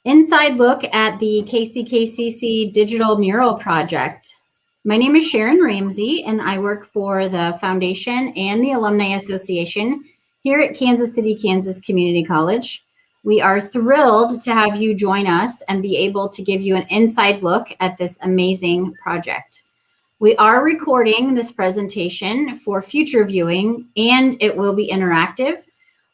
inside look at the KCKCC Digital Mural Project. My name is Sharon Ramsey, and I work for the Foundation and the Alumni Association here at Kansas City, Kansas Community College. We are thrilled to have you join us and be able to give you an inside look at this amazing project. We are recording this presentation for future viewing, and it will be interactive.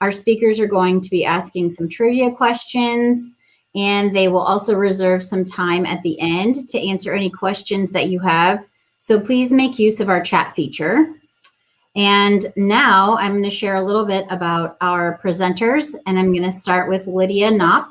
Our speakers are going to be asking some trivia questions, and they will also reserve some time at the end to answer any questions that you have. So please make use of our chat feature. And now I'm going to share a little bit about our presenters, and I'm going to start with Lydia Knopp.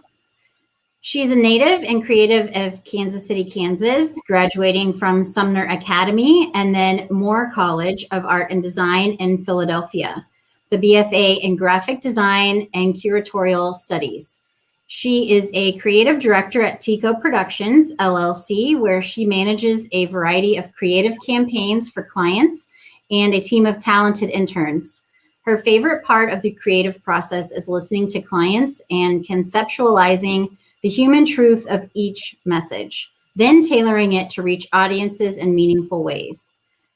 She's a native and creative of Kansas City, Kansas, graduating from Sumner Academy and then Moore College of Art and Design in Philadelphia, the BFA in Graphic Design and Curatorial Studies. She is a creative director at Tico Productions, LLC, where she manages a variety of creative campaigns for clients and a team of talented interns. Her favorite part of the creative process is listening to clients and conceptualizing the human truth of each message, then tailoring it to reach audiences in meaningful ways.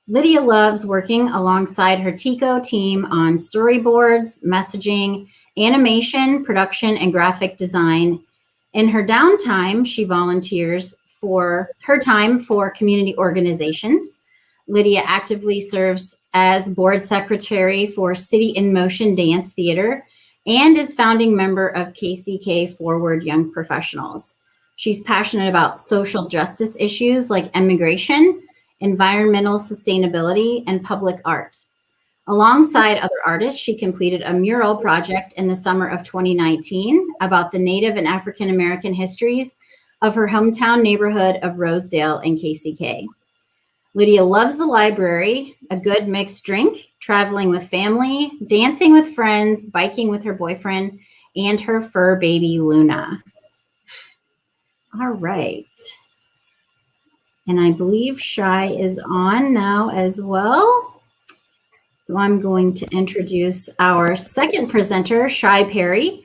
Lydia loves working alongside her Tico team on storyboards, messaging, animation, production, and graphic design. In her downtime, she volunteers for her time for community organizations. Lydia actively serves as board secretary for City in Motion Dance Theater and is founding member of KCK Forward Young Professionals. She's passionate about social justice issues like immigration, environmental sustainability, and public art. Alongside other artists, she completed a mural project in the summer of 2019 about the Native and African American histories of her hometown neighborhood of Rosedale in KCK. Lydia loves the library, a good mixed drink, traveling with family, dancing with friends, biking with her boyfriend, and her fur baby, Luna. All right. And I believe Shai is on now as well. So I'm going to introduce our second presenter, Shai Perry.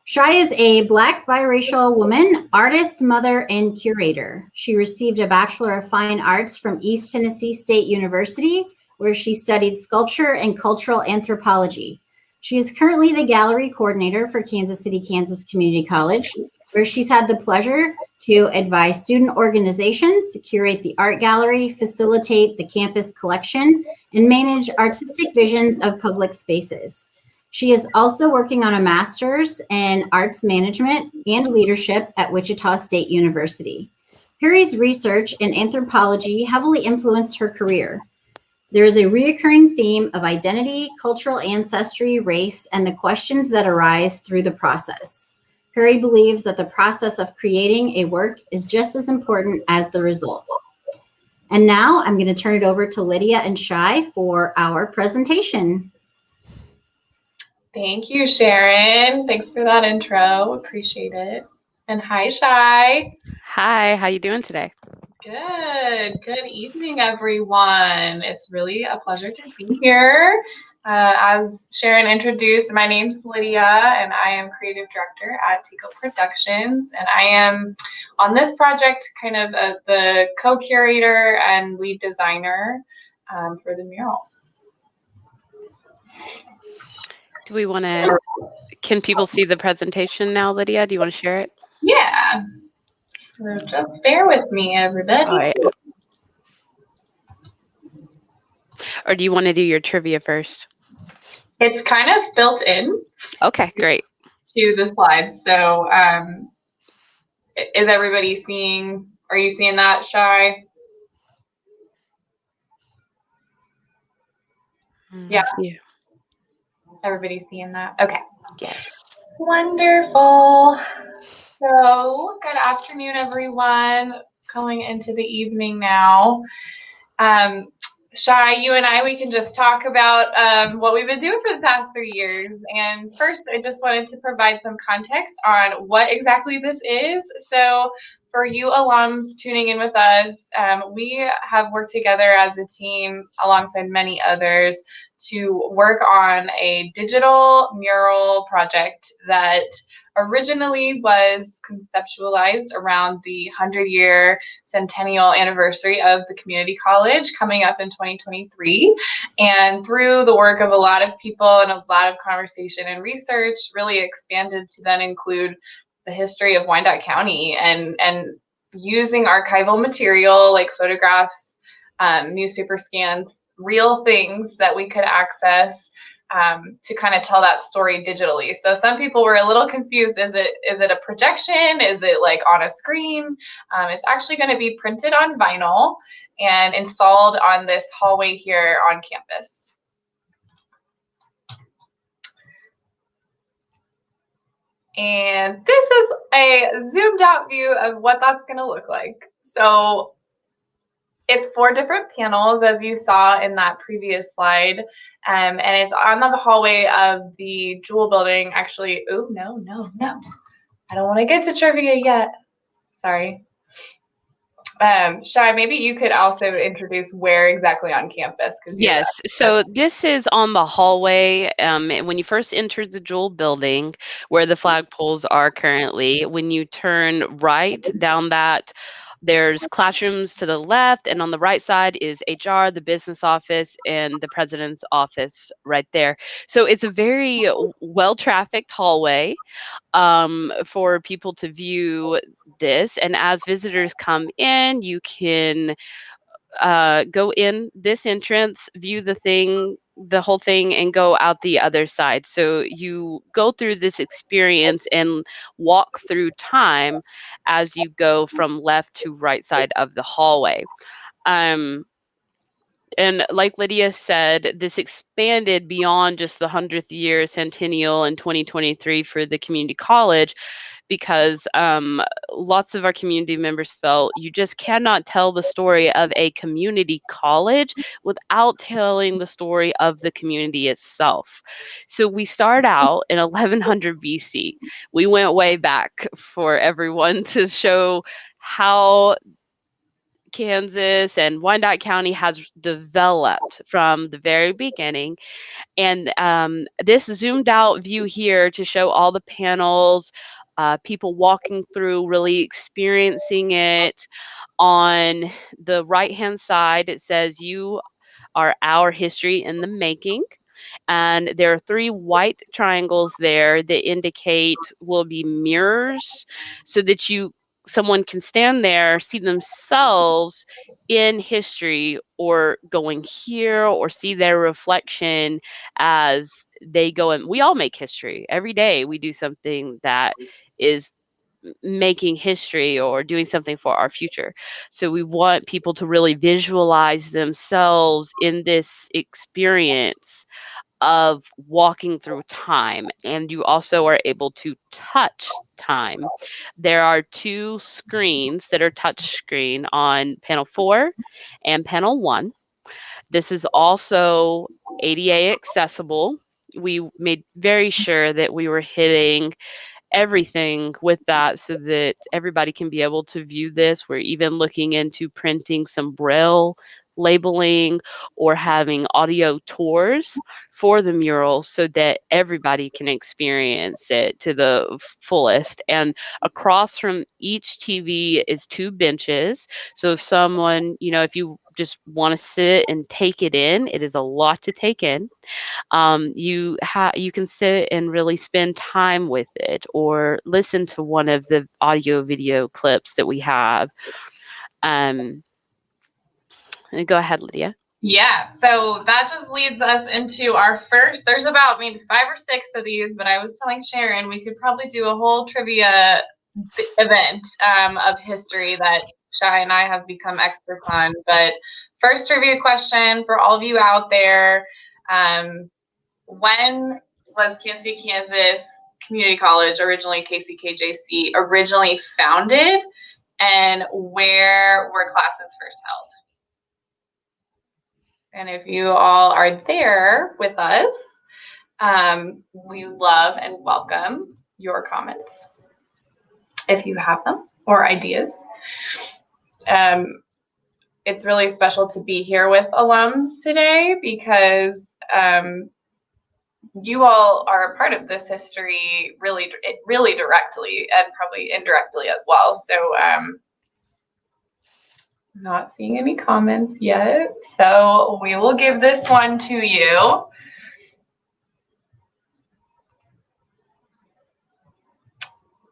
Shai is a Black biracial woman, artist, mother, and curator. She received a Bachelor of Fine Arts from East Tennessee State University, where she studied sculpture and cultural anthropology. She is currently the gallery coordinator for Kansas City, Kansas Community College, where she's had the pleasure to advise student organizations, curate the art gallery, facilitate the campus collection, and manage artistic visions of public spaces. She is also working on a master's in arts management and leadership at Wichita State University. Perry's research in anthropology heavily influenced her career. There is a reoccurring theme of identity, cultural ancestry, race, and the questions that arise through the process. Perry believes that the process of creating a work is just as important as the result. And now I'm going to turn it over to Lydia and Shai for our presentation. Thank you, Sharon. Thanks for that intro. Appreciate it. And hi, Shai. Hi, how you doing today? Good. Good evening, everyone. It's really a pleasure to be here. As Sharon introduced, my name's Lydia, and I am creative director at Tico Productions, and I am on this project kind of the co-curator and lead designer for the mural. Do we want to, can people see the presentation now, Lydia? Do you want to share it? Yeah. So just bear with me, everybody. All right. Or do you want to do your trivia first? It's kind of built in. Okay, great. To the slides. So is everybody seeing, are you seeing that, Shai? Yeah. Everybody's seeing that? Okay. Yes. Wonderful. So good afternoon, everyone. Going into the evening now. Shai, you and I, we can just talk about what we've been doing for the past 3 years. And first, I just wanted to provide some context on what exactly this is. So for you alums tuning in with us, we have worked together as a team alongside many others to work on a digital mural project that originally was conceptualized around the 100-year centennial anniversary of the community college coming up in 2023. And through the work of a lot of people and a lot of conversation and research, really expanded to then include the history of Wyandotte County and using archival material like photographs, newspaper scans, real things that we could access to kind of tell that story digitally. So some people were a little confused. Is it a projection? Is it like on a screen? It's actually going to be printed on vinyl and installed on this hallway here on campus. And this is a zoomed out view of what that's going to look like. So it's 4 different panels, as you saw in that previous slide, and it's on the hallway of the Jewel building. Actually, oh, no. I don't want to get to trivia yet. Sorry. Shai, maybe you could also introduce where exactly on campus. Yes, so this is on the hallway when you first enter the Jewel building where the flagpoles are currently. When you turn right down that, there's classrooms to the left, and on the right side is HR, the business office, and the president's office right there. So it's a very well-trafficked hallway for people to view this. And as visitors come in, you can go in this entrance, view the whole thing, and go out the other side. So you go through this experience and walk through time as you go from left to right side of the hallway. And like Lydia said, this expanded beyond just the 100th year centennial in 2023 for the community college, because lots of our community members felt you just cannot tell the story of a community college without telling the story of the community itself. So we start out in 1100 BC. We went way back for everyone to show how Kansas and Wyandotte County has developed from the very beginning. And this zoomed out view here to show all the panels, people walking through, really experiencing it. On the right-hand side, it says, "You are our history in the making." And there are 3 white triangles there that indicate will be mirrors, so that someone can stand there, see themselves in history, or going here, or see their reflection as they go. And we all make history every day. We do something that is making history or doing something for our future. So we want people to really visualize themselves in this experience of walking through time. And you also are able to touch time. There are 2 screens that are touch screen on panel 4 and panel 1. This is also ADA accessible. We made very sure that we were hitting everything with that so that everybody can be able to view this. We're even looking into printing some Braille labeling or having audio tours for the mural so that everybody can experience it to the fullest. And across from each TV is 2 benches. So if someone, if you just want to sit and take it in, it is a lot to take in. You can sit and really spend time with it, or listen to one of the audio video clips that we have. Go ahead, Lydia. Yeah, so that just leads us into our first. There's about maybe 5 or 6 of these, but I was telling Sharon we could probably do a whole trivia event of history that Shai and I have become experts on. But first trivia question for all of you out there: when was Kansas Community College, originally KCKCC, originally founded, and where were classes first held? And if you all are there with us, we love and welcome your comments if you have them, or ideas. It's really special to be here with alums today because you all are a part of this history really, really directly and probably indirectly as well. So not seeing any comments yet. So we will give this one to you.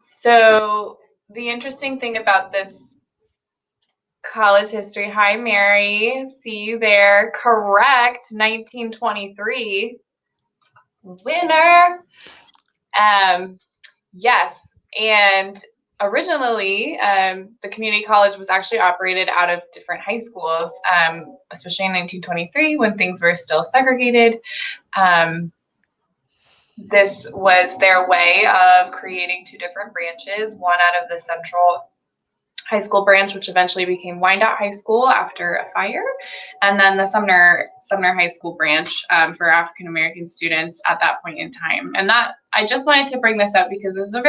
So the interesting thing about this college history, hi Mary, see you there, correct, 1923, winner. Yes, and originally the community college was actually operated out of different high schools, especially in 1923 when things were still segregated. This was their way of creating two different branches, one out of the central high school branch, which eventually became Wyandotte High School after a fire, and then the Sumner High School branch for African American students at that point in time. And that I just wanted to bring this up because this is a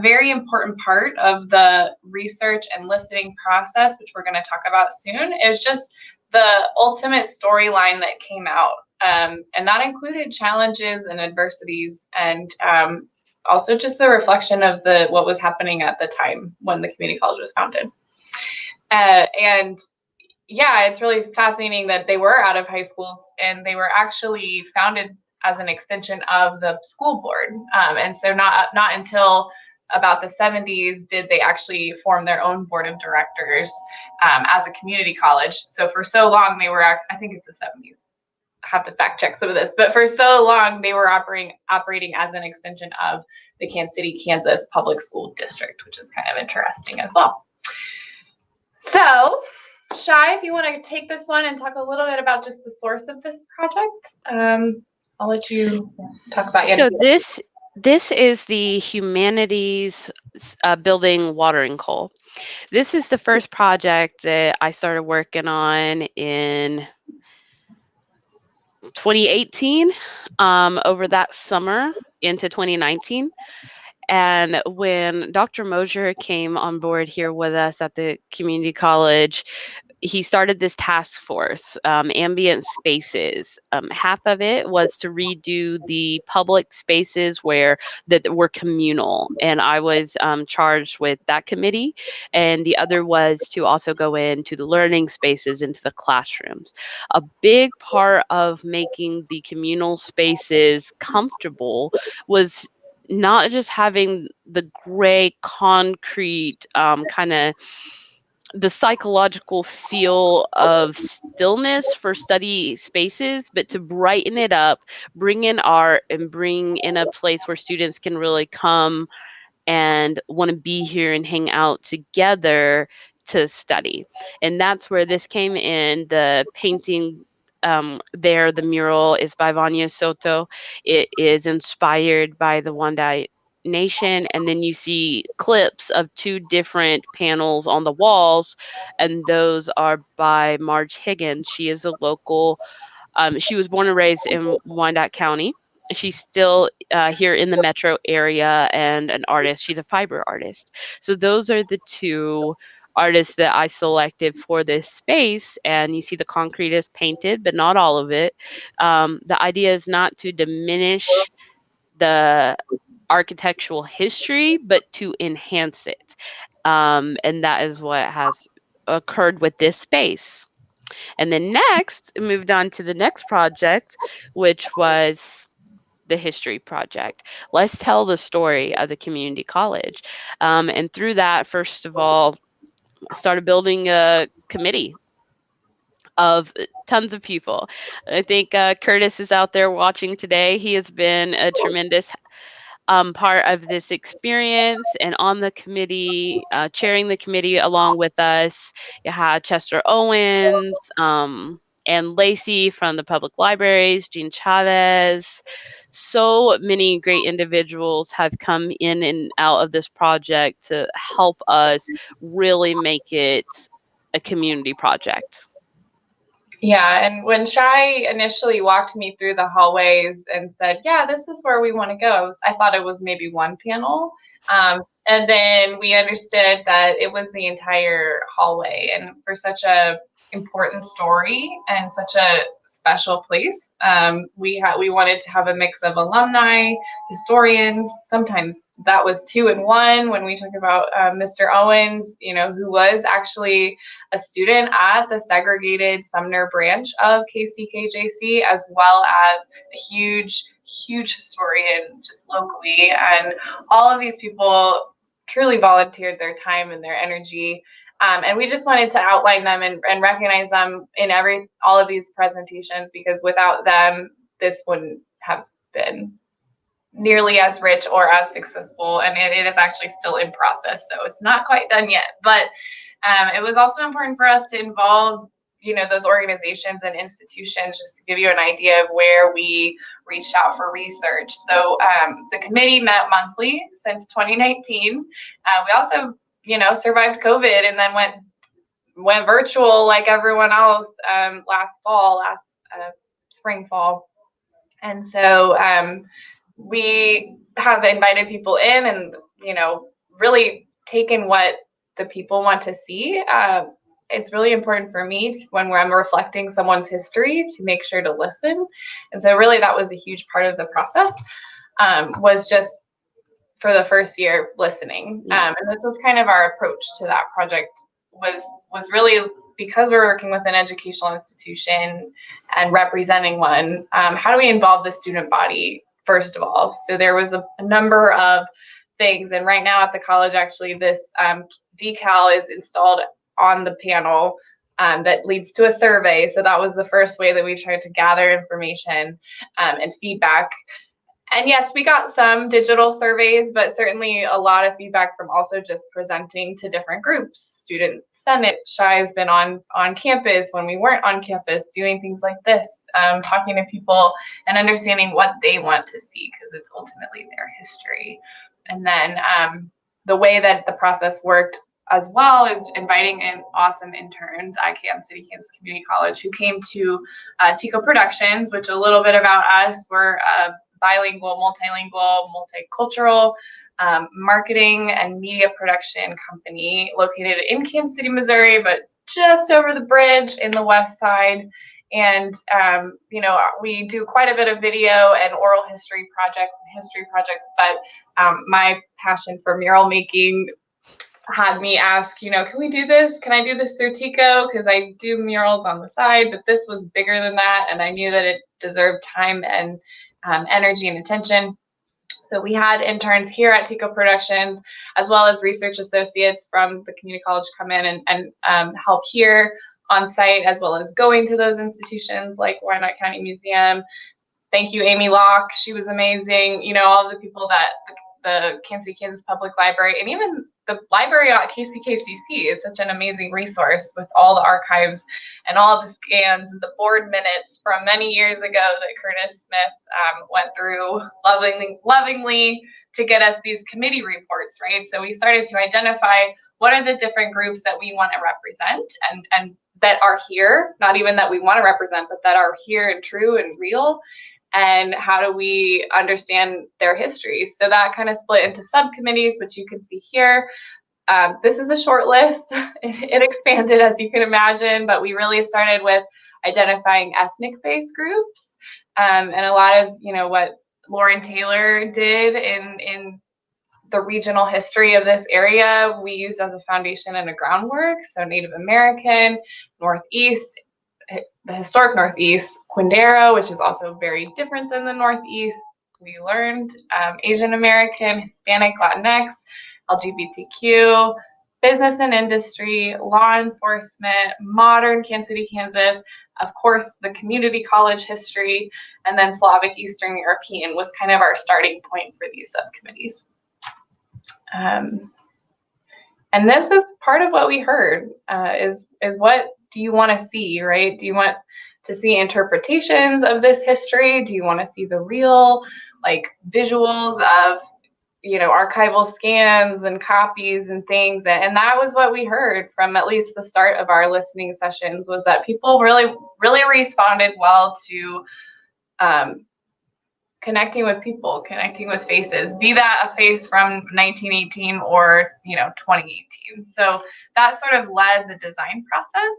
very important part of the research and listening process, which we're going to talk about soon, is just the ultimate storyline that came out. And that included challenges and adversities, and also just the reflection of what was happening at the time when the community college was founded. And yeah, it's really fascinating that they were out of high schools and they were actually founded as an extension of the school board. And so not until about the 70s did they actually form their own board of directors as a community college. So for so long they were, I think it's the 70s. Have to fact check some of this, but for so long they were operating as an extension of the Kansas City, Kansas Public School District, which is kind of interesting as well. So, Shai, if you want to take this one and talk a little bit about just the source of this project, I'll let you talk about it. So this is the humanities building watering hole. This is the first project that I started working on in 2018, over that summer into 2019. And when Dr. Mosier came on board here with us at the community college, he started this task force, ambient spaces. Half of it was to redo the public spaces that were communal, and I was charged with that committee. And the other was to also go into the learning spaces, into the classrooms. A big part of making the communal spaces comfortable was not just having the gray concrete kind of the psychological feel of stillness for study spaces, but to brighten it up, bring in art, and bring in a place where students can really come and want to be here and hang out together to study. And that's where this came in. The painting there, the mural, is by Vanya Soto. It is inspired by the Wyandotte Nation, and then you see clips of two different panels on the walls, and those are by Marge Higgins. She is a local, she was born and raised in Wyandotte County. She's still here in the metro area and an artist. She's a fiber artist. So those are the two artists that I selected for this space. And you see the concrete is painted, but not all of it. The idea is not to diminish the architectural history, but to enhance it. And that is what has occurred with this space. And then next, moved on to the next project, which was the history project. Let's tell the story of the community college. And through that, first of all, started building a committee of tons of people. I think Curtis is out there watching today. He has been a tremendous part of this experience, and on the committee, chairing the committee along with us, you had Chester Owens, and Lacey from the public libraries, Jean Chavez. So many great individuals have come in and out of this project to help us really make it a community project. Yeah, and when Shai initially walked me through the hallways and said, yeah, this is where we want to go, I thought it was maybe one panel. And then we understood that it was the entire hallway. And for such a important story and such a special place. We wanted to have a mix of alumni, historians. Sometimes that was 2 in 1 when we talk about Mr. Owens, who was actually a student at the segregated Sumner branch of KCKJC, as well as a huge historian just locally. And all of these people truly volunteered their time and their energy. And we just wanted to outline them and recognize them in all of these presentations, because without them, this wouldn't have been nearly as rich or as successful. And it is actually still in process, so it's not quite done yet. But it was also important for us to involve those organizations and institutions, just to give you an idea of where we reached out for research. So the committee met monthly since 2019. We also survived COVID and then went virtual like everyone else last spring, fall. And so we have invited people in and, really taken what the people want to see. It's really important for me when I'm reflecting someone's history to make sure to listen. And so really that was a huge part of the process, was just for the first year listening. And this was kind of our approach to that project, was really, because we're working with an educational institution and representing one, how do we involve the student body first of all? So there was a number of things, and right now at the college, actually, this decal is installed on the panel that leads to a survey. So that was the first way that we tried to gather information and feedback. And yes, we got some digital surveys, but certainly a lot of feedback from also just presenting to different groups. Student Senate, Shy's been on campus when we weren't on campus, doing things like this, talking to people and understanding what they want to see, because it's ultimately their history. And then the way that the process worked as well is inviting in awesome interns at Kansas City, Kansas Community College, who came to Tico Productions, which a little bit about us, we're bilingual, multilingual, multicultural marketing and media production company located in Kansas City, Missouri, but just over the bridge in the west side. And we do quite a bit of video and oral history projects, but my passion for mural making had me ask, can we do this? Can I do this through Tico? Because I do murals on the side, but this was bigger than that, and I knew that it deserved time and energy and attention. So we had interns here at Tico Productions, as well as research associates from the community college come in and help here on site, as well as going to those institutions like Wyandotte County Museum. Thank you, Amy Locke. She was amazing. All of the people that the Kansas City, Kansas Public Library, and even the library at KCKCC is such an amazing resource with all the archives and all the scans and the board minutes from many years ago that Curtis Smith went through lovingly to get us these committee reports, right? So we started to identify what are the different groups that we want to represent and that are here, not even that we want to represent, but that are here and true and real. And how do we understand their histories? So that kind of split into subcommittees, which you can see here. This is a short list. It expanded, as you can imagine, but we really started with identifying ethnic-based groups. And a lot of, what Lauren Taylor did in the regional history of this area, we used as a foundation and a groundwork. So Native American, Northeast, the historic Northeast, Quindaro, which is also very different than the Northeast. We learned Asian American, Hispanic, Latinx, LGBTQ, business and industry, law enforcement, modern Kansas City, Kansas, of course, the community college history, and then Slavic Eastern European was kind of our starting point for these subcommittees. And this is part of what we heard, is what do you want to see, right? Do you want to see interpretations of this history? Do you want to see the real, visuals of, archival scans and copies and things? And that was what we heard from at least the start of our listening sessions, was that people really, really responded well to connecting with people, connecting with faces, be that a face from 1918 or, 2018. So that sort of led the design process.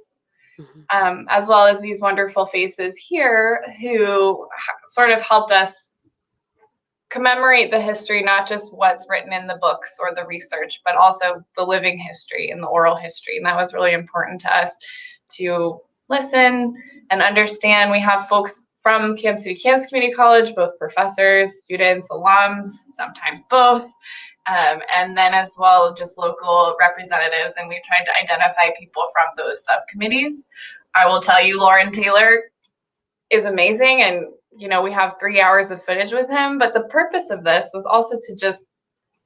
as well as these wonderful faces here who sort of helped us commemorate the history, not just what's written in the books or the research, but also the living history and the oral history. And that was really important to us to listen and understand. We have folks from Kansas City, Kansas Community College, both professors, students, alums, sometimes both. And then as well, just local representatives. And we tried to identify people from those subcommittees. I will tell you, Lauren Taylor is amazing. And, you know, we have 3 hours of footage with him. But the purpose of this was also to just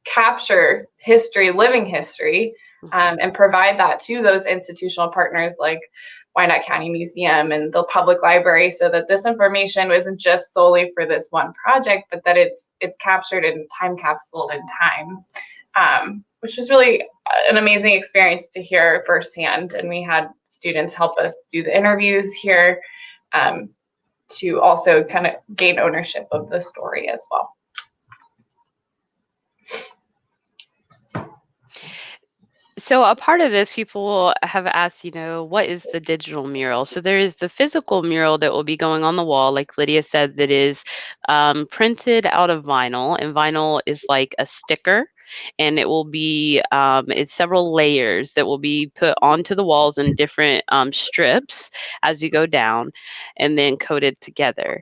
capture history, living history, and provide that to those institutional partners like Wyandotte County Museum and the public library, so that this information isn't just solely for this one project, but that it's captured and time capsuled in time, which was really an amazing experience to hear firsthand. And we had students help us do the interviews here, to also kind of gain ownership of the story as well. So a part of this, people have asked, you know, what is the digital mural? So there is the physical mural that will be going on the wall, like Lydia said, that is printed out of vinyl, and vinyl is like a sticker, and it will be, it's several layers that will be put onto the walls in different strips as you go down, and then coated together.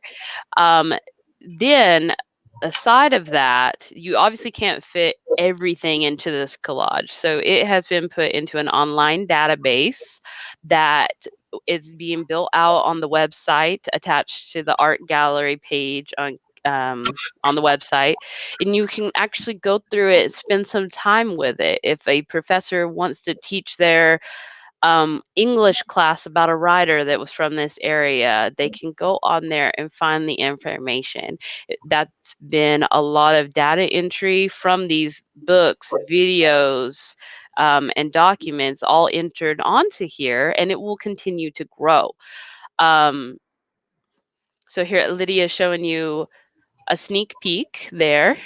Then aside of that, you obviously can't fit everything into this collage. So it has been put into an online database that is being built out on the website, attached to the art gallery page on the website, and you can actually go through it and spend some time with it. If a professor wants to teach their English class about a writer that was from this area, they can go on there and find the information. That's been a lot of data entry from these books, videos, and documents all entered onto here, and it will continue to grow. So here Lydia is showing you a sneak peek there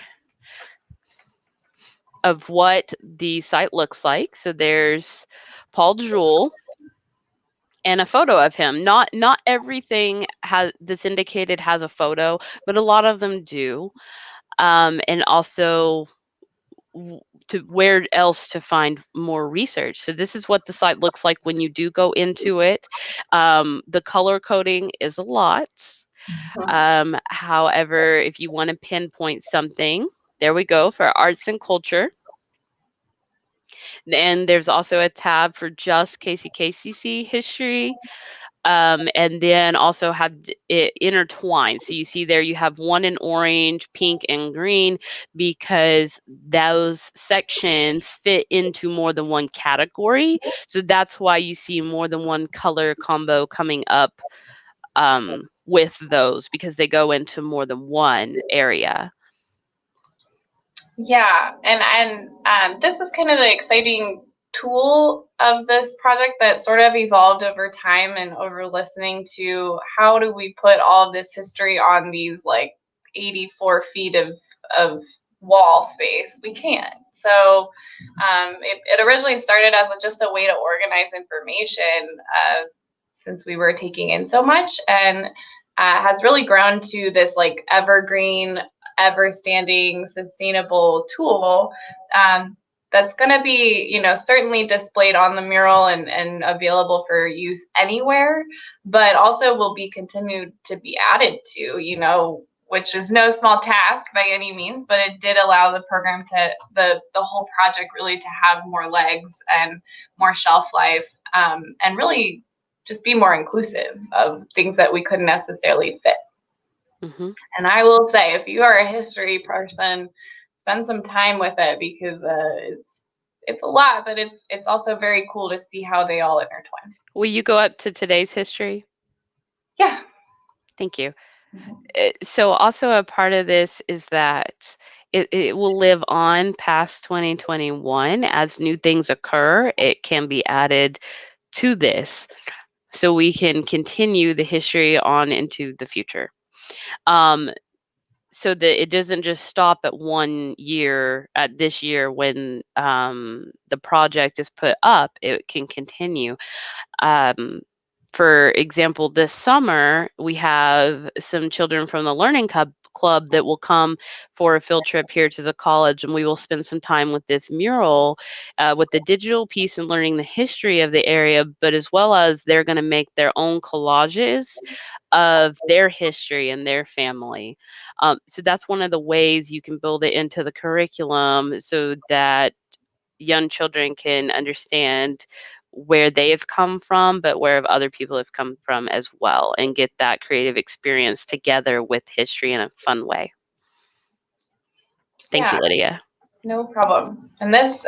of what the site looks like. So there's Paul Jewell and a photo of him. Not everything that's indicated has a photo, but a lot of them do. And also to where else to find more research. So this is what the site looks like when you do go into it. The color coding is a lot. However, if you want to pinpoint something, there we go for arts and culture. And there's also a tab for just KCKCC history. And then also have it intertwined. So you see there you have one in orange, pink, and green, because those sections fit into more than one category. So that's why you see more than one color combo coming up with those, because they go into more than one area. Yeah, and this is kind of the exciting tool of this project that sort of evolved over time and over listening to how do we put all this history on these like 84 feet of wall space. We can't. So it originally started as just a way to organize information, since we were taking in so much, and has really grown to this like evergreen, ever standing, sustainable tool, that's going to be, you know, certainly displayed on the mural and available for use anywhere, but also will be continued to be added to, you know, which is no small task by any means, but it did allow the program to, the whole project really to have more legs and more shelf life, and really just be more inclusive of things that we couldn't necessarily fit. Mm-hmm. And I will say, if you are a history person, spend some time with it, because it's a lot, but it's also very cool to see how they all intertwine. Will you go up to today's history? Yeah. Thank you. So also a part of this is that it will live on past 2021. As new things occur, it can be added to this, so we can continue the history on into the future. So that it doesn't just stop at 1 year, at this year when the project is put up, it can continue. For example, this summer, we have some children from the Learning Club that will come for a field trip here to the college, and we will spend some time with this mural, with the digital piece and learning the history of the area, but as well as they're going to make their own collages of their history and their family. So that's one of the ways you can build it into the curriculum so that young children can understand where they have come from, but where other people have come from as well, and get that creative experience together with history in a fun way. Thank you, Lydia. No problem. And this,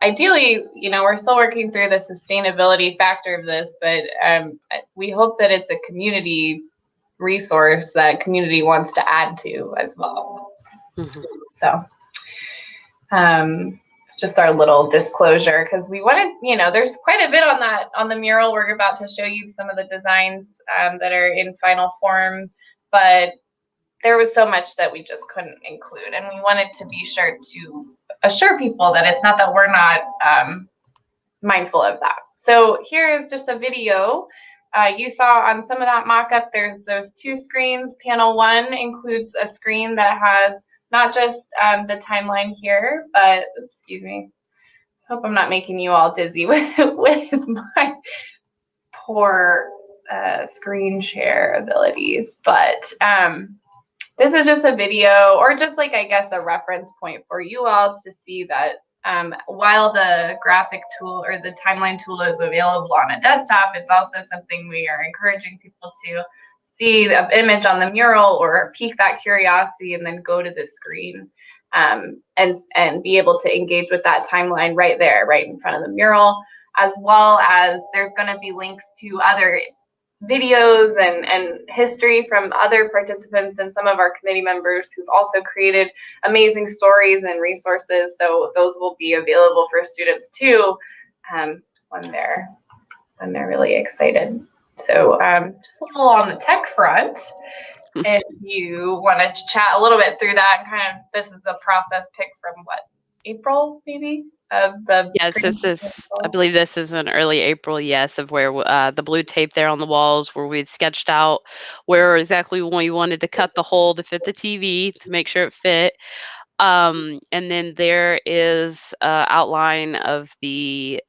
ideally, we're still working through the sustainability factor of this, but we hope that it's a community resource that community wants to add to as well. Mm-hmm. So it's just our little disclosure, because we wanted, there's quite a bit on the mural. We're about to show you some of the designs that are in final form, but there was so much that we just couldn't include, and we wanted to be sure to assure people that it's not that we're not mindful of that. So here is just a video. You saw on some of that mock-up, there's those two screens. Panel 1 includes a screen that has not just the timeline here, but, excuse me, I hope I'm not making you all dizzy with my poor screen share abilities, but this is just a video, or just like, I guess, a reference point for you all to see that while the graphic tool or the timeline tool is available on a desktop, it's also something we are encouraging people to see the image on the mural or pique that curiosity and then go to the screen and be able to engage with that timeline right there, right in front of the mural, as well as there's going to be links to other videos and history from other participants and some of our committee members who've also created amazing stories and resources. So those will be available for students too when they're really excited. So just a little on the tech front, if you want to chat a little bit through that, and kind of, this is a process pick from what, April maybe? Of the yes, I believe this is in early April, yes, of where the blue tape there on the walls, where we'd sketched out where exactly we wanted to cut the hole to fit the TV to make sure it fit. And then there is an outline of the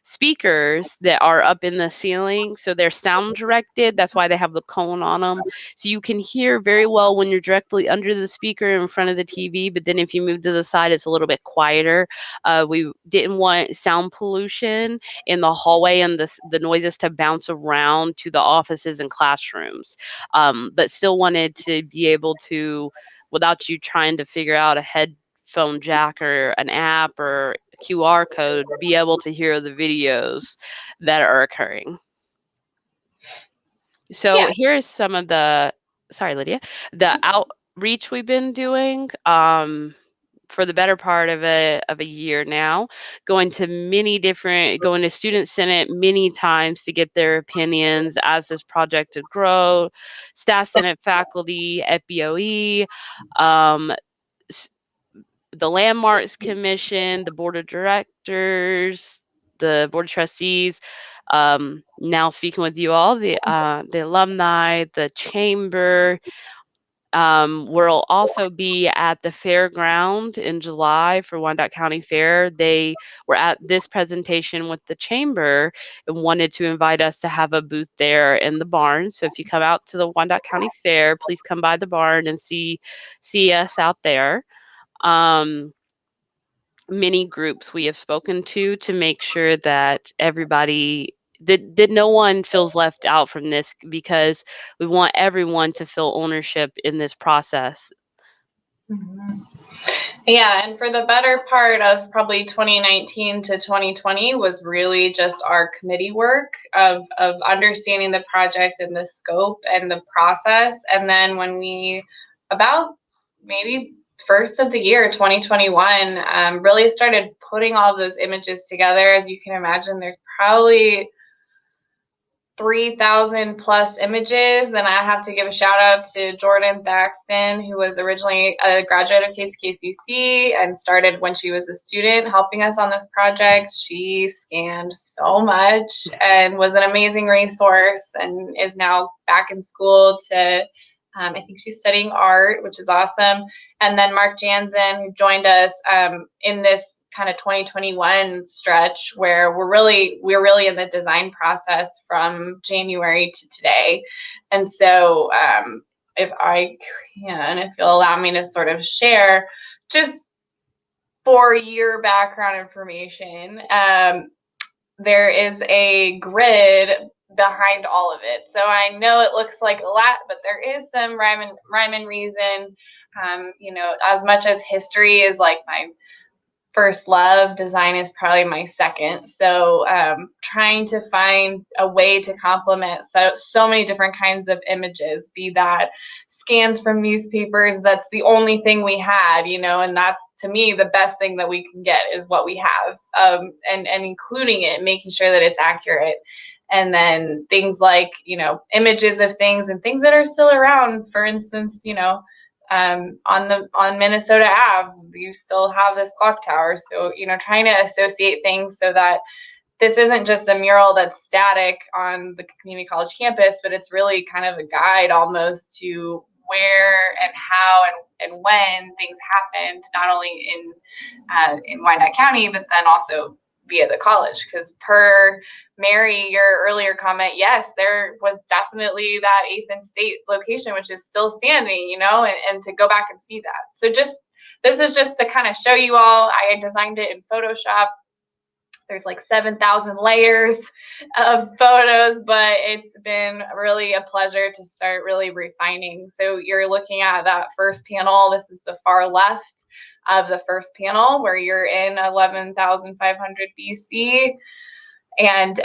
speakers that are up in the ceiling. So they're sound directed. That's why they have the cone on them. So you can hear very well when you're directly under the speaker in front of the TV. But then if you move to the side, it's a little bit quieter. We didn't want sound pollution in the hallway and the noises to bounce around to the offices and classrooms. But still wanted to be able to, without you trying to figure out a headphone jack or an app or QR code, be able to hear the videos that are occurring. So here's some of the, sorry, Lydia, the outreach we've been doing for the better part of a year now, going to Student Senate many times to get their opinions as this project to grow, Staff Senate, faculty, FBOE, the Landmarks Commission, the Board of Directors, the Board of Trustees, now speaking with you all, the alumni, the chamber. We'll also be at the fairground in July for Wyandotte County Fair. They were at this presentation with the chamber and wanted to invite us to have a booth there in the barn. So if you come out to the Wyandotte County Fair, please come by the barn and see us out there. Many groups we have spoken to make sure that everybody, that no one feels left out from this, because we want everyone to feel ownership in this process. Mm-hmm. Yeah, and for the better part of probably 2019 to 2020 was really just our committee work of understanding the project and the scope and the process. And then when we, about maybe first of the year 2021, really started putting all of those images together. As you can imagine, there's probably 3,000 plus images, and I have to give a shout out to Jordan Thaxton, who was originally a graduate of KCKCC and started when she was a student helping us on this project. She scanned so much and was an amazing resource, and is now back in school to I think she's studying art, which is awesome. And then Mark Jansen, who joined us in this kind of 2021 stretch where we're really in the design process from January to today. And so if you'll allow me to sort of share just for your background information, there is a grid behind all of it. So I know it looks like a lot, but there is some rhyme and reason. As much as history is like my first love, design is probably my second. So trying to find a way to complement so many different kinds of images, be that scans from newspapers, that's the only thing we had, and that's, to me, the best thing that we can get is what we have, and including it, making sure that it's accurate. And then things like, images of things and things that are still around. For instance, on Minnesota Ave, you still have this clock tower. So, trying to associate things so that this isn't just a mural that's static on the community college campus, but it's really kind of a guide almost to where and how and when things happened, not only in Wyandotte County, but then also via the college. Because per Mary, your earlier comment, yes, there was definitely that 8th and State location, which is still standing, and to go back and see that. So this is just to kind of show you all. I designed it in Photoshop. There's like 7,000 layers of photos, but it's been really a pleasure to start really refining. So you're looking at that first panel. This is the far left of the first panel where you're in 11,500 BC. And,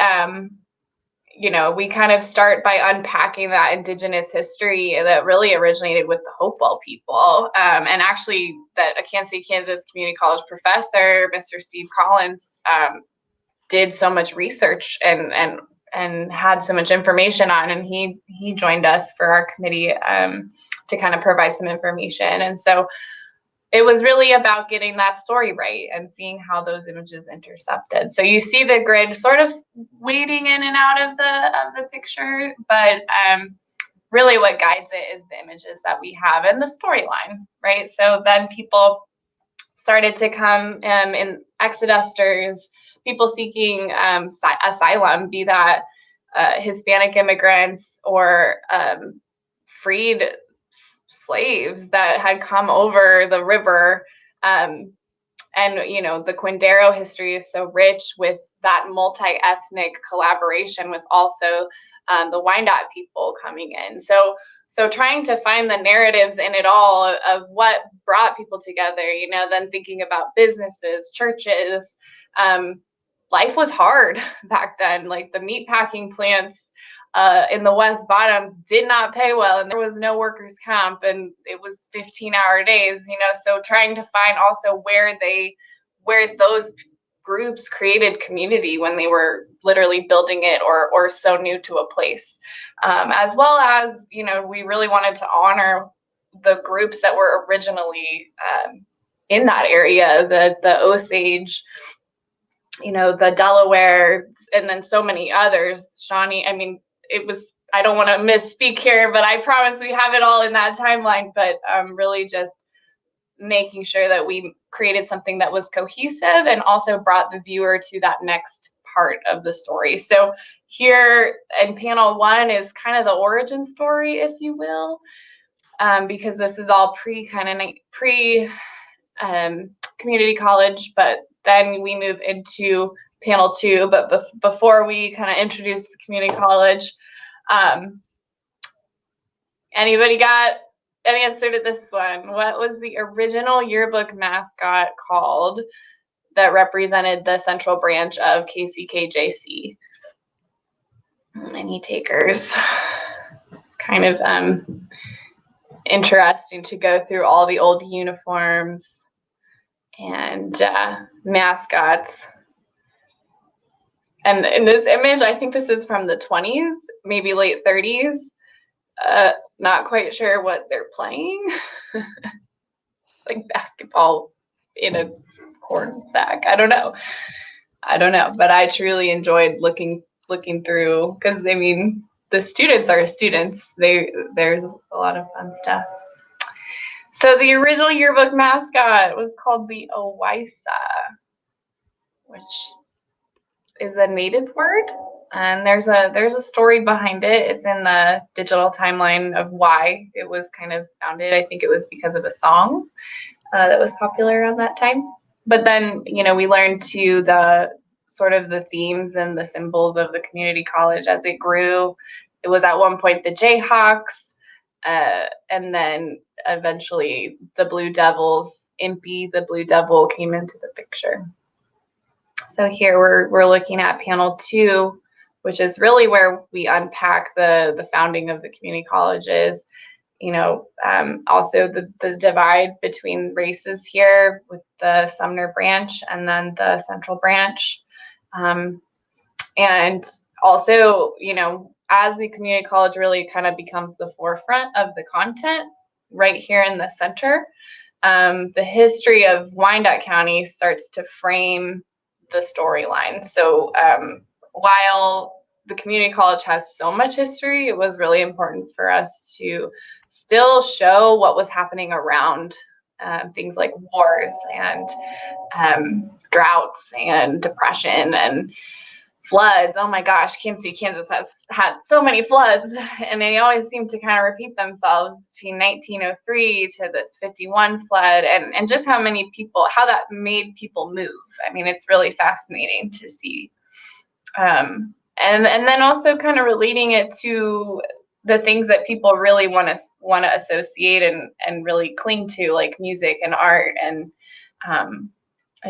we kind of start by unpacking that indigenous history that really originated with the Hopewell people. And actually that a Kansas City, Kansas Community College professor, Mr. Steve Collins, did so much research and had so much information on, and he joined us for our committee to kind of provide some information. And so it was really about getting that story right and seeing how those images intersected. So you see the grid sort of wading in and out of the picture, but really what guides it is the images that we have and the storyline, right? So then people started to come in exodusters, people seeking asylum, be that Hispanic immigrants or freed slaves that had come over the river. And, the Quindaro history is so rich with that multi-ethnic collaboration with also the Wyandotte people coming in. So trying to find the narratives in it all of what brought people together, then thinking about businesses, churches. Life was hard back then. Like the meatpacking plants in the West Bottoms did not pay well, and there was no workers' comp, and it was 15-hour days, so trying to find also where those groups created community when they were literally building it or so new to a place. As well as, we really wanted to honor the groups that were originally in that area, the Osage, the Delaware, and then so many others. Shawnee, I don't want to misspeak here, but I promise we have it all in that timeline, but really just making sure that we created something that was cohesive and also brought the viewer to that next part of the story. So here in panel 1 is kind of the origin story, if you will, because this is all pre community college, but then we move into panel 2. But before we kind of introduce the community college, anybody got an answer to this one? What was the original yearbook mascot called that represented the central branch of KCKCC? Any takers? It's kind of interesting to go through all the old uniforms and mascots. And in this image, I think this is from the 20s, maybe late 30s. Not quite sure what they're playing. Like basketball in a corn sack. I don't know. But I truly enjoyed looking through, because I mean, the students are students. There's a lot of fun stuff. So the original yearbook mascot was called the Owaisa, which is a native word, and there's a story behind it. It's in the digital timeline of why it was kind of founded. I think it was because of a song that was popular around that time. But then, you know, we learned to the sort of the themes and the symbols of the community college as it grew. It was at one point the Jayhawks, and then eventually the Blue Devils. Impy, the Blue Devil, came into the picture. So here we're looking at panel 2, which is really where we unpack the founding of the community colleges. You know, also the divide between races here with the Sumner branch and then the Central branch. And also, you know, as the community college really kind of becomes the forefront of the content right here in the center, the history of Wyandotte County starts to frame the storyline. So while the community college has so much history, it was really important for us to still show what was happening around things like wars and droughts and depression and floods. Oh my gosh, Kansas City, Kansas has had so many floods, and they always seem to kind of repeat themselves between 1903 to the 51 flood, and just how that made people move. I mean, it's really fascinating to see. And then also kind of relating it to the things that people really want to associate and really cling to, like music and art. And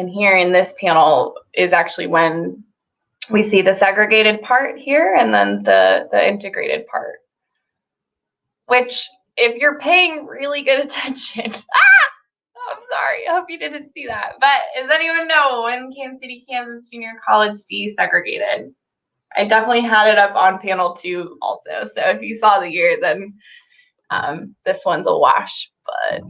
here in this panel is actually when we see the segregated part here and then the integrated part, which if you're paying really good attention, I'm sorry, I hope you didn't see that. But does anyone know when Kansas City, Kansas Junior College desegregated? I definitely had it up on panel 2 also. So if you saw the year, then this one's a wash, but.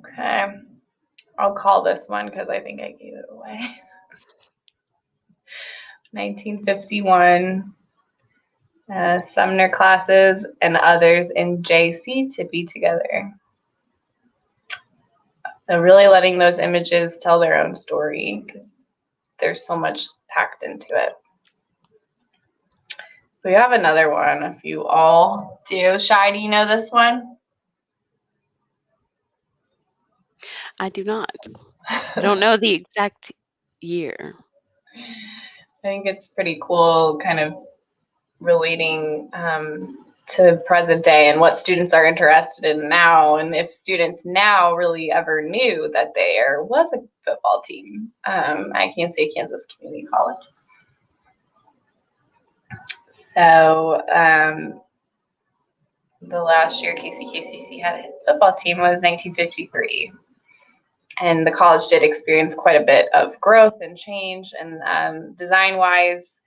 Okay, I'll call this one because I think I gave it away. 1951, Sumner classes and others in JC to be together. So really letting those images tell their own story, because there's so much packed into it. We have another one if you all do. Shai, do you know this one? I do not. I don't know the exact year. I think it's pretty cool, kind of relating to present day and what students are interested in now, and if students now really ever knew that there was a football team at Kansas Community College. So the last year KCKCC had a football team was 1953. And the college did experience quite a bit of growth and change, and design-wise,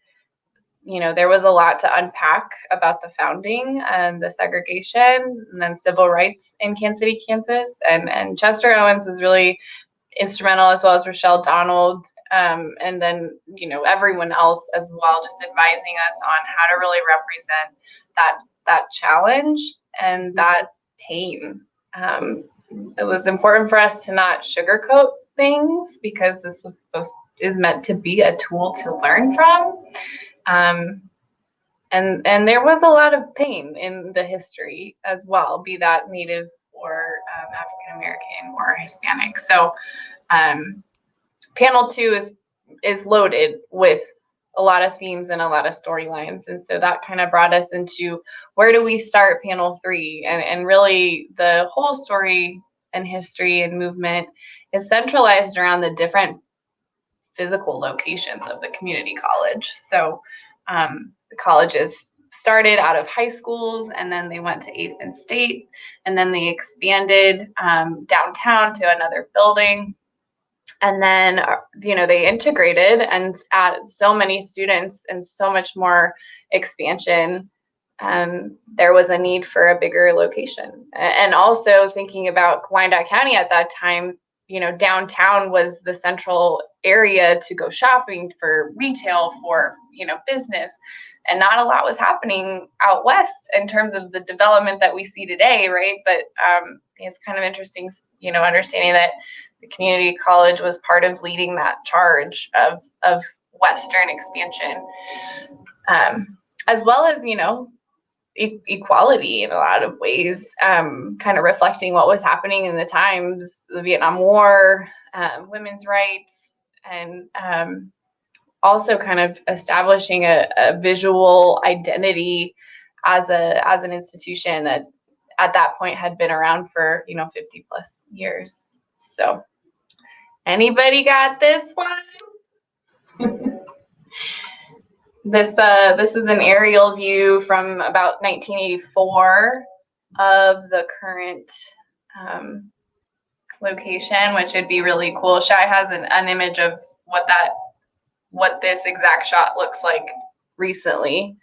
you know, there was a lot to unpack about the founding and the segregation and then civil rights in Kansas City, Kansas. And Chester Owens was really instrumental, as well as Rochelle Donald, and then, you know, everyone else as well, just advising us on how to really represent that challenge and that pain. It was important for us to not sugarcoat things, because this is meant to be a tool to learn from. And there was a lot of pain in the history as well, be that Native or African American or Hispanic. So panel 2 is loaded with a lot of themes and a lot of storylines, and so that kind of brought us into where do we start panel 3, and really the whole story and history and movement is centralized around the different physical locations of the community college. So the college is started out of high schools, and then they went to 8th and State, and then they expanded downtown to another building. And then, they integrated and added so many students and so much more expansion. There was a need for a bigger location. And also thinking about Wyandotte County at that time, downtown was the central area to go shopping, for retail, for, business. And not a lot was happening out west in terms of the development that we see today, right? But it's kind of interesting, understanding that the community college was part of leading that charge of Western expansion, as well as, equality in a lot of ways, kind of reflecting what was happening in the times, the Vietnam War, women's rights, and also kind of establishing a visual identity as an institution that at that point had been around for 50 plus years. So anybody got this one? This is an aerial view from about 1984 of the current location, which would be really cool. Shai has an image of what this exact shot looks like recently.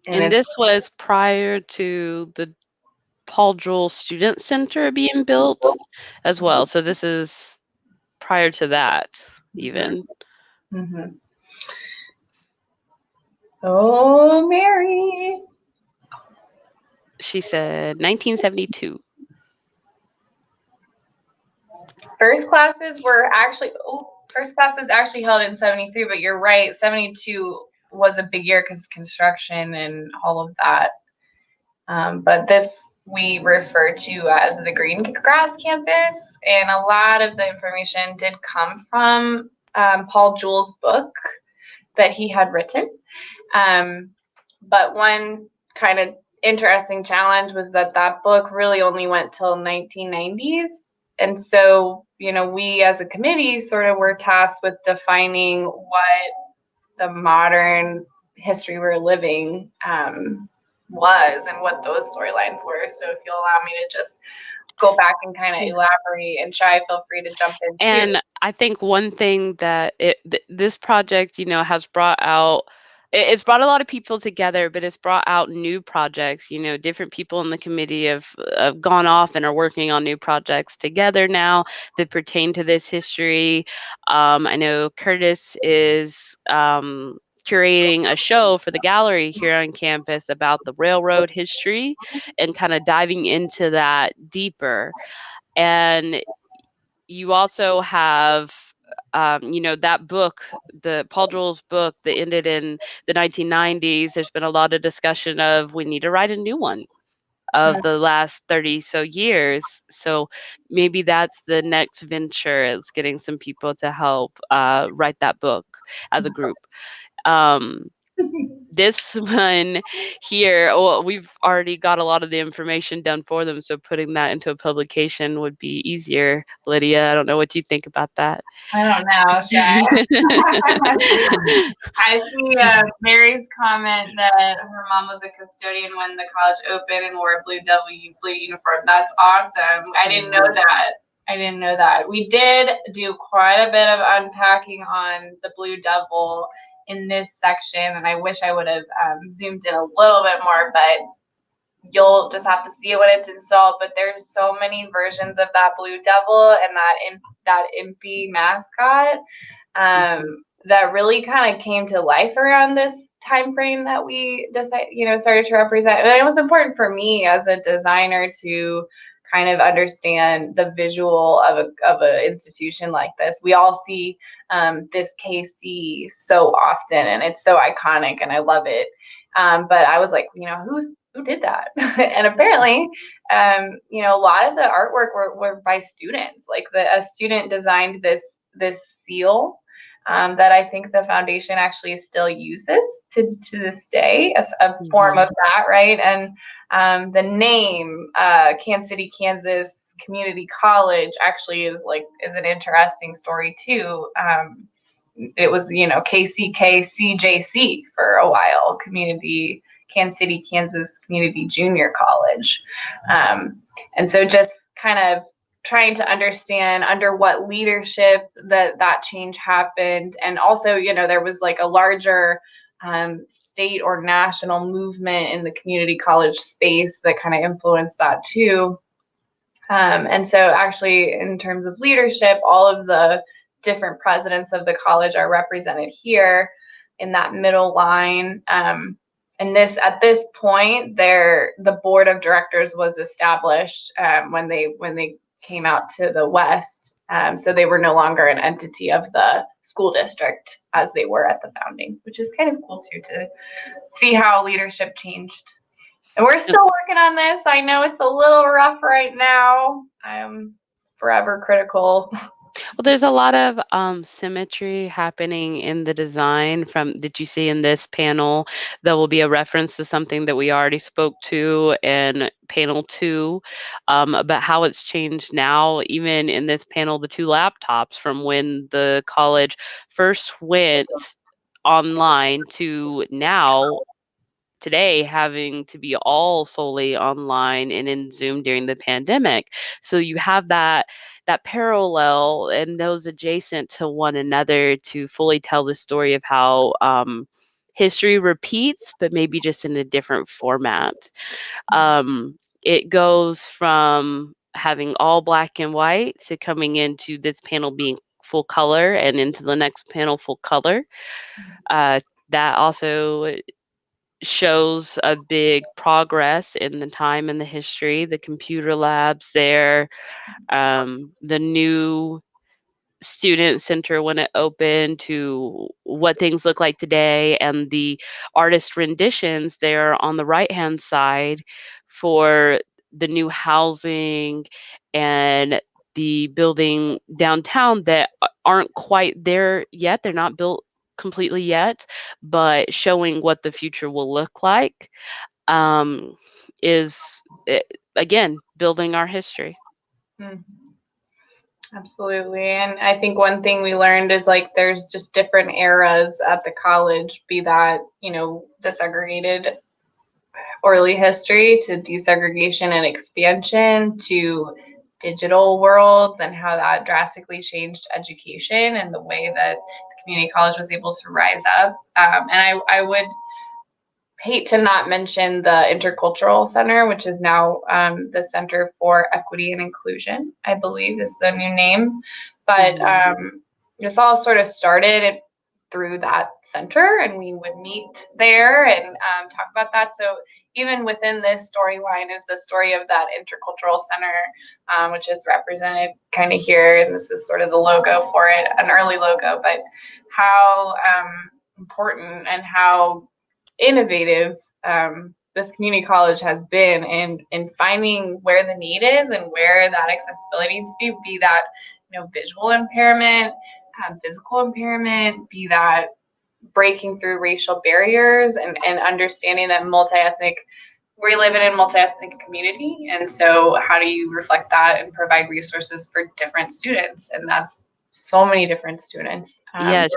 And this was prior to the Paul Jewell Student Center being built as well. So this is prior to that even. Mm-hmm. Oh, Mary. She said 1972. First classes actually held in 73, but you're right, 72 was a big year because construction and all of that. But this we refer to as the Green Grass Campus, and a lot of the information did come from Paul Jewell's book that he had written. But one kind of interesting challenge was that book really only went till 1990s. And so, we as a committee sort of were tasked with defining what the modern history we're living was and what those storylines were. So if you'll allow me to just go back and kind of elaborate, and Shai, feel free to jump in. And I think one thing that this project, has brought out, it's brought a lot of people together, but it's brought out new projects. Different people in the committee have gone off and are working on new projects together now that pertain to this history. I know Curtis is curating a show for the gallery here on campus about the railroad history and kind of diving into that deeper. And you also have that book, the Paul Jewell's book that ended in the 1990s. There's been a lot of discussion of we need to write a new one of the last 30 so years. So maybe that's the next venture, is getting some people to help write that book as a group. This one here, well, we've already got a lot of the information done for them, so putting that into a publication would be easier. Lydia, I don't know what you think about that. I don't know, Shai. I see Mary's comment that her mom was a custodian when the college opened and wore a blue uniform. That's awesome. I didn't know that. We did do quite a bit of unpacking on the Blue Devil in this section, and I wish I would have zoomed in a little bit more, but you'll just have to see it when it's installed. But there's so many versions of that Blue Devil and that impy mascot that really kind of came to life around this time frame that we started to represent. And it was important for me as a designer to kind of understand the visual of an institution like this. We all see this KC so often, and it's so iconic, and I love it. But I was like, who did that? And apparently, a lot of the artwork were by students. Like a student designed this seal that I think the foundation actually still uses to this day as a form of that, right? And the name Kansas City, Kansas Community College actually is an interesting story too. It was KCKCJC for a while, Community Kansas City, Kansas Community Junior College. And so just kind of trying to understand under what leadership that change happened. And also, you know, there was like a larger state or national movement in the community college space that kind of influenced that too. And so actually, in terms of leadership, all of the different presidents of the college are represented here in that middle line. And at this point, the board of directors was established when they came out to the west. So they were no longer an entity of the school district as they were at the founding, which is kind of cool too, to see how leadership changed. And we're still working on this. I know it's a little rough right now. I'm forever critical. Well, there's a lot of symmetry happening in the design that you see in this panel. There will be a reference to something that we already spoke to in panel 2 about how it's changed now. Even in this panel, the 2 laptops from when the college first went online to now, today, having to be all solely online and in Zoom during the pandemic. So you have that parallel and those adjacent to one another to fully tell the story of how history repeats, but maybe just in a different format. It goes from having all black and white to coming into this panel being full color, and into the next panel full color. That also shows a big progress in the time and the history, the computer labs there, the new student center when it opened to what things look like today, and the artist renditions there on the right hand side for the new housing and the building downtown that aren't quite there yet. They're not built completely yet, but showing what the future will look like is, again, building our history. Mm. Absolutely. And I think one thing we learned is like there's just different eras at the college, be that, you know, the segregated early history to desegregation and expansion to digital worlds, and how that drastically changed education and the way that the community college was able to rise up. And I would hate to not mention the Intercultural Center, which is now the Center for Equity and Inclusion, I believe is the new name. But this all sort of started through that center, and we would meet there and talk about that. So even within this storyline is the story of that Intercultural Center, which is represented kind of here. And this is sort of the logo for it, an early logo, but how important and how innovative this community college has been in finding where the need is and where that accessibility needs to be that, you know, visual impairment, physical impairment, be that breaking through racial barriers and understanding that we live in a multi-ethnic community. And so how do you reflect that and provide resources for different students? And that's so many different students. Yes.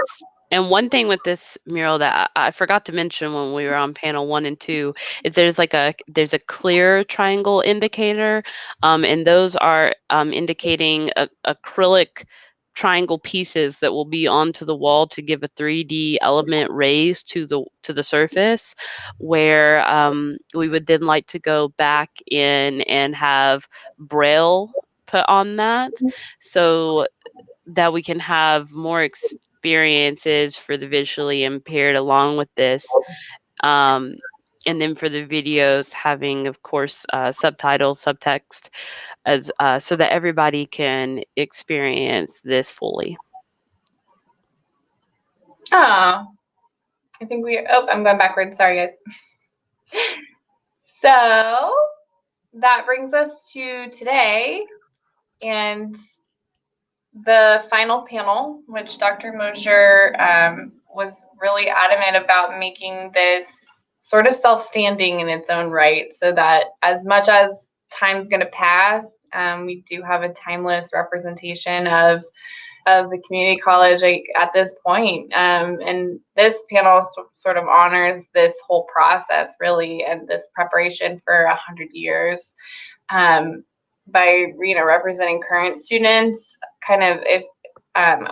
And one thing with this mural that I forgot to mention when we were on panel 1 and 2 is there's a clear triangle indicator, and those are indicating acrylic triangle pieces that will be onto the wall to give a 3D element raise to the surface, where we would then like to go back in and have Braille put on that, so that we can have more experiences for the visually impaired along with this. And then for the videos, having, of course, subtitles, subtext, as so that everybody can experience this fully. Oh, I think I'm going backwards. Sorry, guys. So that brings us to today and the final panel, which Dr. Mosher was really adamant about making this sort of self-standing in its own right, so that as much as time's going to pass, we do have a timeless representation of of the community college at this point. And this panel sort of honors this whole process, really, and this preparation for 100 years by representing current students. Kind of, if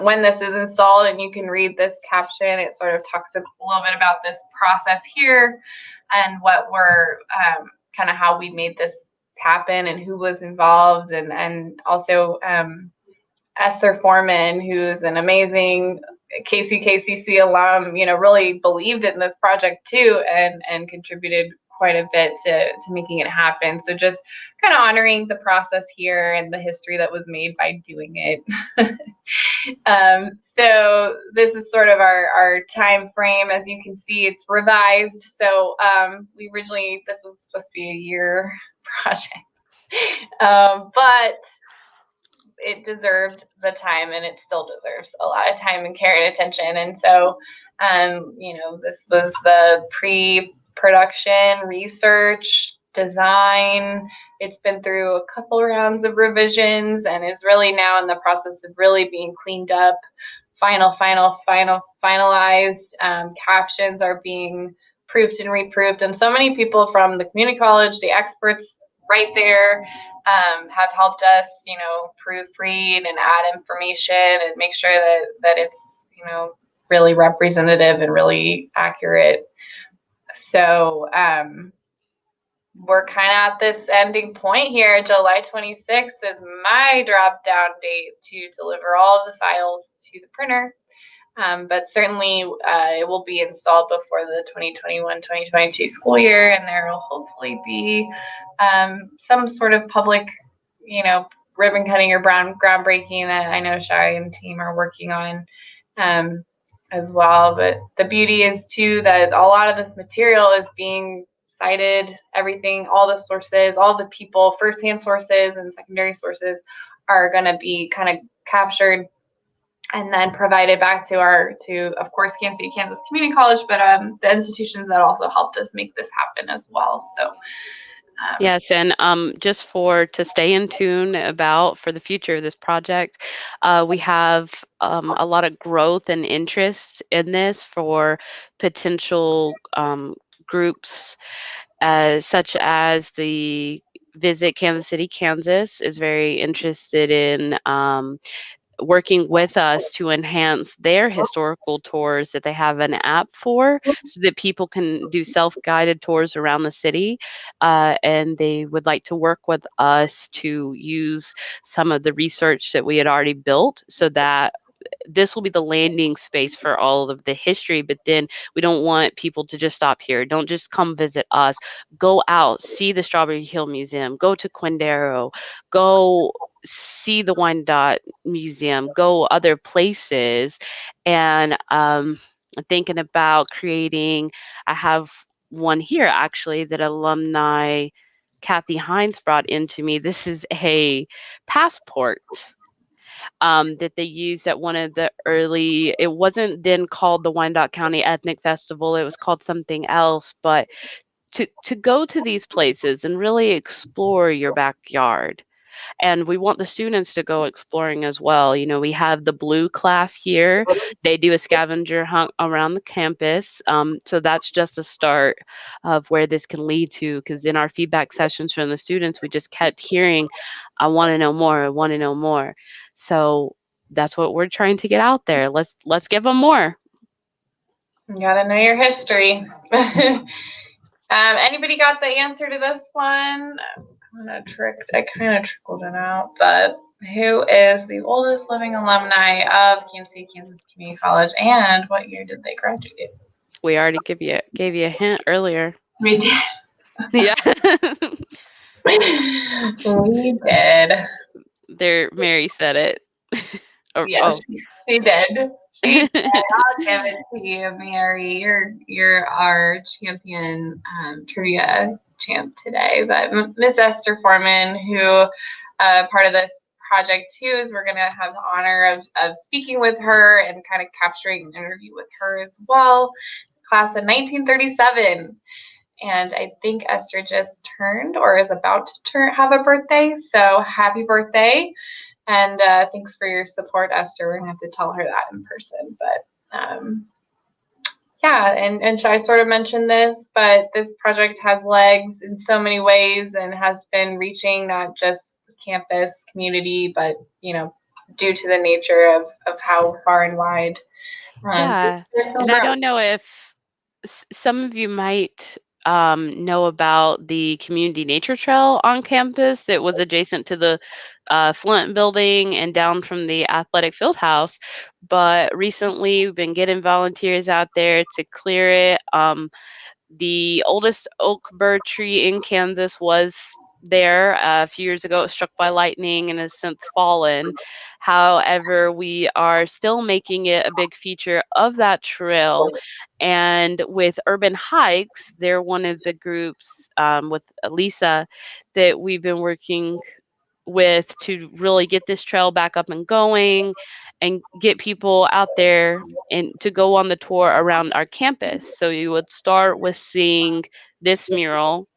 when this is installed, and you can read this caption, it sort of talks a little bit about this process here and what we're kind of how we made this happen and who was involved, and also Esther Foreman, who's an amazing KCKCC alum, really believed in this project too, and contributed quite a bit to making it happen. So just kind of honoring the process here and the history that was made by doing it. So this is sort of our time frame. As you can see, it's revised. So this was supposed to be a year project, but it deserved the time, and it still deserves a lot of time and care and attention. And so, this was the pre-production, research, design. It's been through a couple rounds of revisions and is really now in the process of really being cleaned up. Finalized. Captions are being proofed and reproofed, and so many people from the community college, the experts right there, have helped us, proofread and add information and make sure that it's, really representative and really accurate. So we're kind of at this ending point here. July 26th is my drop down date to deliver all of the files to the printer. But certainly it will be installed before the 2021-2022 school year, and there will hopefully be some sort of public, ribbon cutting or groundbreaking that I know Shari and team are working on as well. But the beauty is too that a lot of this material is being cited. Everything, all the sources, all the people, firsthand sources and secondary sources are going to be kind of captured and then provided back to of course, Kansas City, Kansas Community College, but the institutions that also helped us make this happen as well. So yes, and just to stay in tune for the future of this project, we have a lot of growth and interest in this for potential groups, such as the Visit Kansas City, Kansas is very interested in working with us to enhance their historical tours that they have an app for, so that people can do self-guided tours around the city, and they would like to work with us to use some of the research that we had already built, so that this will be the landing space for all of the history. But then we don't want people to just stop here. Don't just come visit us. Go out, see the Strawberry Hill Museum, go to Quindaro, go see the Wyandotte Museum, go other places. And thinking about creating, I have one here actually that alumni Kathy Hines brought into me. This is a passport that they used at one of the early, it wasn't then called the Wyandotte County Ethnic Festival, it was called something else, but to go to these places and really explore your backyard. And we want the students to go exploring as well. We have the blue class here. They do a scavenger hunt around the campus. So that's just a start of where this can lead to, because in our feedback sessions from the students, we just kept hearing, I want to know more, I want to know more. So that's what we're trying to get out there. Let's give them more. You gotta know your history. Anybody got the answer to this one? I kind of trickled it out, but who is the oldest living alumni of Kansas City, Kansas Community College, and what year did they graduate? We already gave you a hint earlier. We did. Yeah. We did. Mary said it. Yes, she did. She did. I'll give it to you, Mary. You're our champion trivia champ today. But Miss Esther Foreman, who part of this project too, is we're going to have the honor of speaking with her and kind of capturing an interview with her as well. Class of 1937. And I think Esther just turned or is about to have a birthday. So happy birthday. And thanks for your support, Esther. We're gonna have to tell her that in person. But yeah, and I sort of mentioned this, but this project has legs in so many ways and has been reaching not just the campus community, but due to the nature of how far and wide. Yeah, and I don't know if some of you might know about the community nature trail on campus. It was adjacent to the Flint building and down from the athletic field house. But recently, we've been getting volunteers out there to clear it. The oldest oak bird tree in Kansas was there a few years ago. It was struck by lightning and has since fallen. However, we are still making it a big feature of that trail. And with Urban Hikes, they're one of the groups with Lisa that we've been working with to really get this trail back up and going and get people out there and to go on the tour around our campus. So you would start with seeing this mural,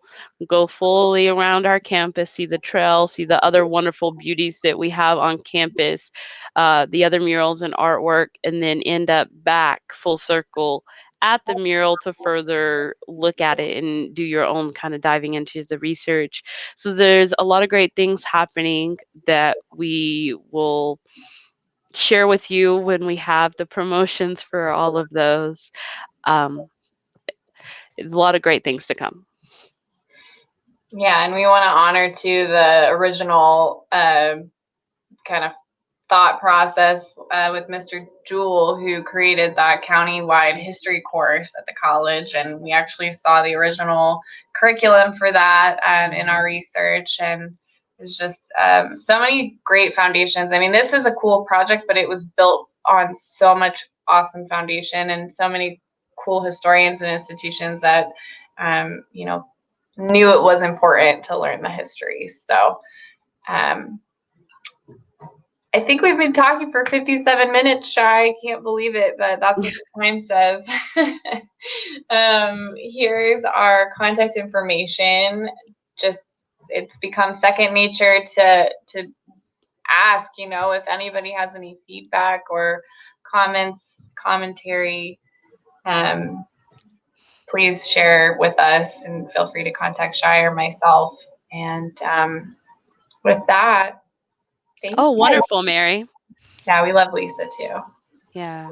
go fully around our campus, see the trail, see the other wonderful beauties that we have on campus, the other murals and artwork, and then end up back full circle at the mural to further look at it and do your own kind of diving into the research. So there's a lot of great things happening that we will share with you when we have the promotions for all of those. There's a lot of great things to come. Yeah, and we want to honor too the original kind of thought process with Mr. Jewell, who created that county-wide history course at the college, and we actually saw the original curriculum for that in our research, and it's just so many great foundations. I mean, this is a cool project, but it was built on so much awesome foundation and so many cool historians and institutions that knew it was important to learn the history. So I think we've been talking for 57 minutes, Shy. I can't believe it, but that's what the time says. Here's our contact information. Just it's become second nature to ask, if anybody has any feedback or comments, commentary, please share with us and feel free to contact Shy or myself. And with that, thank you. Wonderful, Mary. Yeah, we love Lisa too. Yeah.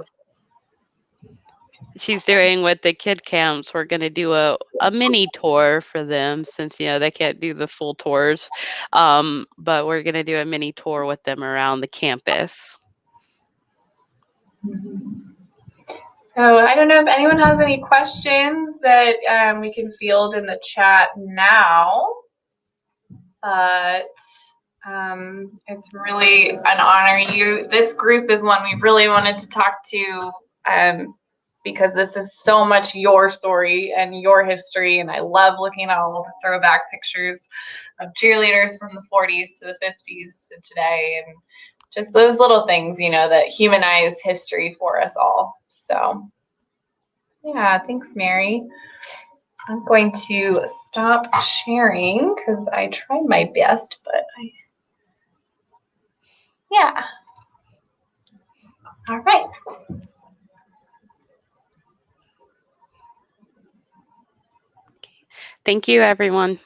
She's doing with the kid camps. We're going to do a mini tour for them since, they can't do the full tours. But we're going to do a mini tour with them around the campus. So I don't know if anyone has any questions that we can field in the chat now. But it's really an honor. This group is one we really wanted to talk to because this is so much your story and your history, and I love looking at all the throwback pictures of cheerleaders from the 40s to the 50s to today, and just those little things, that humanize history for us all. So yeah, thanks, Mary. I'm going to stop sharing because I tried my best, but yeah. All right. Thank you, everyone.